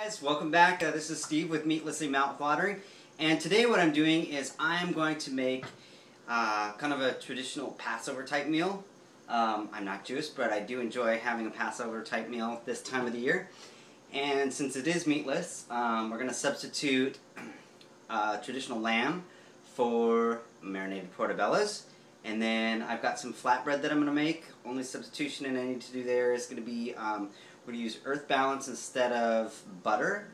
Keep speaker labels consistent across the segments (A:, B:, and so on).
A: Guys, welcome back. This is Steve with Meatlessly Mouth-watering, and today what I'm doing is I'm going to make kind of a traditional Passover type meal. I'm not Jewish, but I do enjoy having a Passover type meal this time of the year. And since it is meatless, we're going to substitute traditional lamb for marinated portobellos. And then I've got some flatbread that I'm going to make. Only substitution I need to do there is going to be we're going to use Earth Balance instead of butter.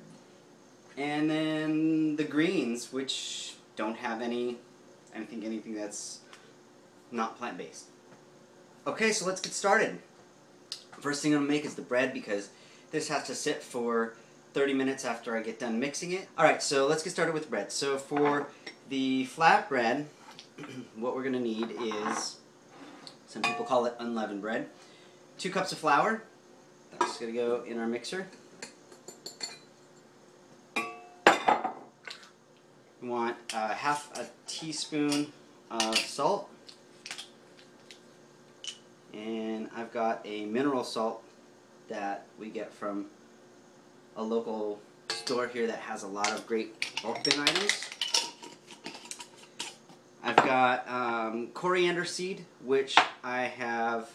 A: And then the greens, which don't have anything that's not plant-based. Okay, so let's get started. First thing I'm going to make is the bread, because this has to sit for 30 minutes after I get done mixing it. Alright, so let's get started with bread. So for the flatbread, what we're going to need is, some people call it unleavened bread, 2 cups of flour. That's going to go in our mixer. We want half a teaspoon of salt. And I've got a mineral salt that we get from a local store here that has a lot of great bulk bin items. I've got coriander seed, which I have,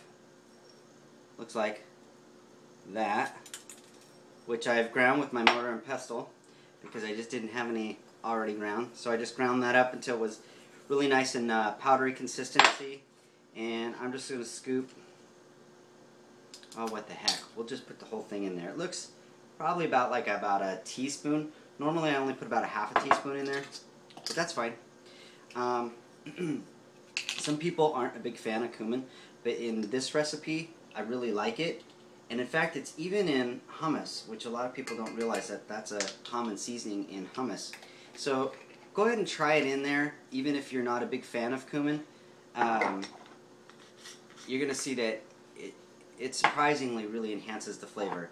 A: looks like that, which I've ground with my mortar and pestle because I just didn't have any already ground. So I just ground that up until it was really nice and powdery consistency. And I'm just going to scoop, oh what the heck, we'll just put the whole thing in there. It looks probably about a teaspoon. Normally I only put about a half a teaspoon in there, but that's fine. Some people aren't a big fan of cumin, but in this recipe I really like it. And in fact, it's even in hummus, which a lot of people don't realize that that's a common seasoning in hummus. So go ahead and try it in there, even if you're not a big fan of cumin. You're going to see that it surprisingly really enhances the flavor.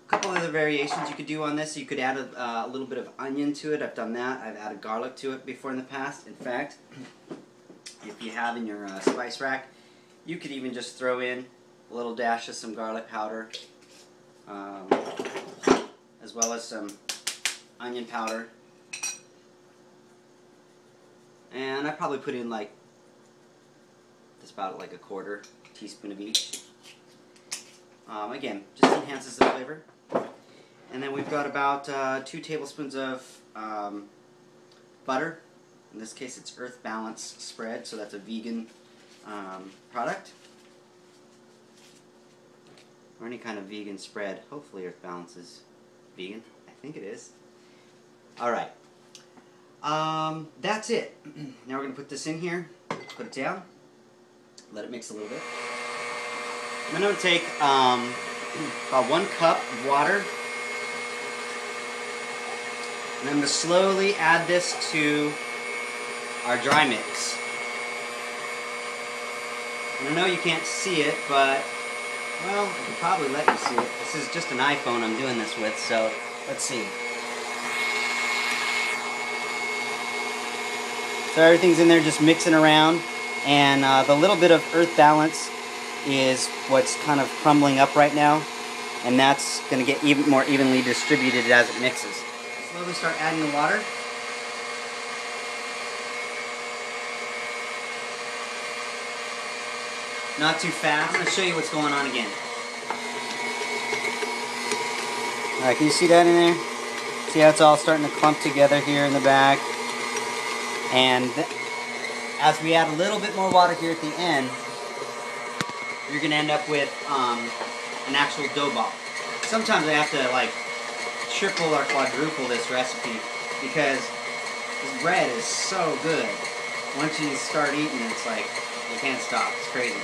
A: A couple other variations you could do on this. You could add a little bit of onion to it. I've done that. I've added garlic to it before in the past. In fact, if you have in your spice rack, you could even just throw in a little dash of some garlic powder, as well as some onion powder. And I probably put in just about a quarter teaspoon of each. Again, just enhances the flavor. And then we've got about 2 tablespoons of butter. In this case it's Earth Balance spread, so that's a vegan product. Or any kind of vegan spread. Hopefully Earth Balance is vegan. I think it is. Alright. That's it. Now we're going to put this in here, put it down, let it mix a little bit. I'm going to take about 1 cup of water, and I'm going to slowly add this to our dry mix. And I know you can't see it, but, well, I can probably let you see it. This is just an iPhone I'm doing this with, so let's see. So everything's in there just mixing around, and the little bit of Earth Balance is what's kind of crumbling up right now, and that's going to get even more evenly distributed as it mixes. Slowly start adding the water. Not too fast. I'm going to show you what's going on again. Alright, can you see that in there? See how it's all starting to clump together here in the back? And as we add a little bit more water here at the end, you're going to end up with an actual dough ball. Sometimes I have to triple or quadruple this recipe because this bread is so good. Once you start eating, it's like you can't stop. It's crazy.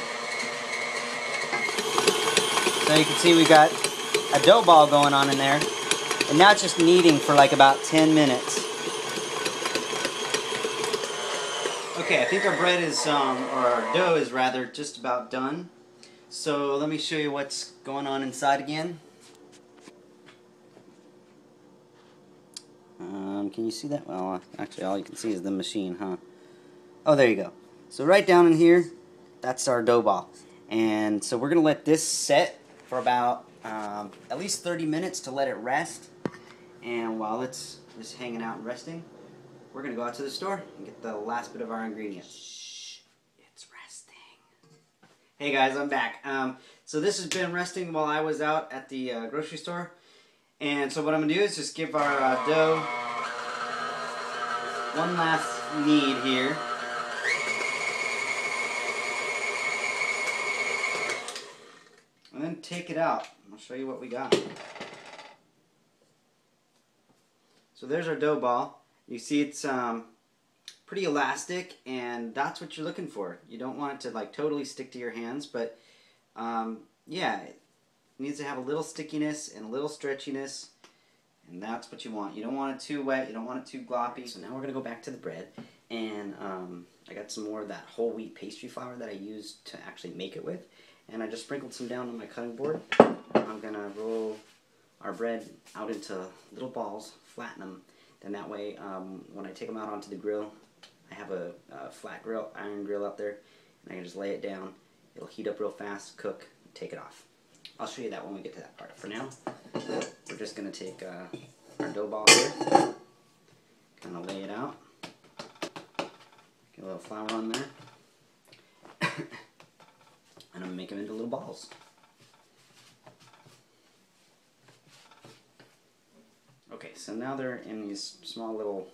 A: So you can see we got a dough ball going on in there, and now it's just kneading for about 10 minutes. Okay, I think our bread is, or our dough is rather, just about done. So let me show you what's going on inside again. Can you see that? Well, actually all you can see is the machine, huh? Oh, there you go. So right down in here, that's our dough ball. And so we're going to let this set for about at least 30 minutes to let it rest. And while it's just hanging out and resting, we're going to go out to the store and get the last bit of our ingredients. Shh, it's resting. Hey guys, I'm back. So this has been resting while I was out at the grocery store. And so what I'm going to do is just give our dough one last knead here. And then take it out. I'll show you what we got. So there's our dough ball. You see it's pretty elastic, and that's what you're looking for. You don't want it to like totally stick to your hands, but yeah, it needs to have a little stickiness and a little stretchiness, and that's what you want. You don't want it too wet, you don't want it too gloppy. So now we're going to go back to the bread, and I got some more of that whole wheat pastry flour that I used to actually make it with, and I just sprinkled some down on my cutting board. I'm going to roll our bread out into little balls, flatten them, then that way when I take them out onto the grill, I have a flat grill, iron grill up there, and I can just lay it down. It'll heat up real fast, cook, take it off. I'll show you that when we get to that part. For now, we're just going to take our dough ball here, kind of lay it out, get a little flour on there, and I'm going to make them into little balls. Okay, so now they're in these small little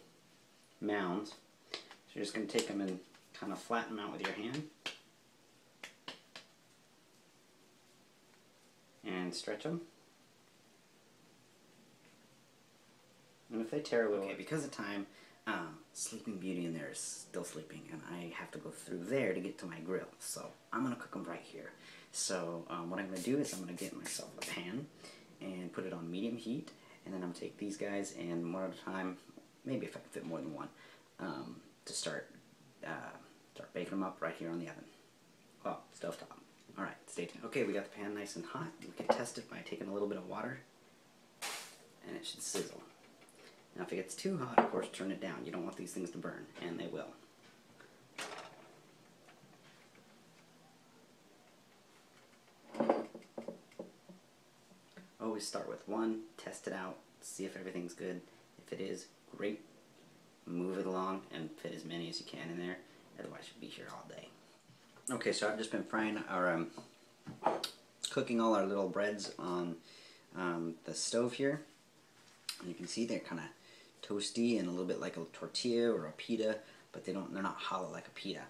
A: mounds. So you're just going to take them and kind of flatten them out with your hand. And stretch them. And if they tear a little, okay, because of time, Sleeping Beauty in there is still sleeping, and I have to go through there to get to my grill. So I'm going to cook them right here. So what I'm going to do is I'm going to get myself a pan and put it on medium heat. And then I'm going to take these guys and one at a time, maybe if I can fit more than one, to start baking them up right here on the oven. Well, stovetop. Alright, stay tuned. Okay, we got the pan nice and hot. We can test it by taking a little bit of water, and it should sizzle. Now if it gets too hot, of course, turn it down. You don't want these things to burn, and they will. Always start with one, test it out, see if everything's good. If it is, great. Move it along and fit as many as you can in there. Otherwise you'll be here all day. Okay, so I've just been frying our, cooking all our little breads on the stove here. And you can see they're kind of toasty and a little bit like a tortilla or a pita, but they're not hollow like a pita.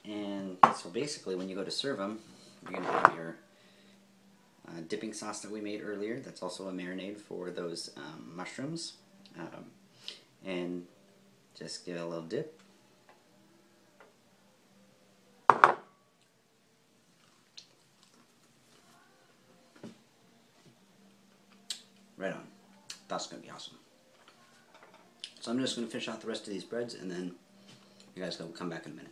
A: And so basically when you go to serve them, you're going to have your dipping sauce that we made earlier. That's also a marinade for those mushrooms. And just give it a little dip. Right on. That's going to be awesome. So I'm just going to fish out the rest of these breads, and then you guys will come back in a minute.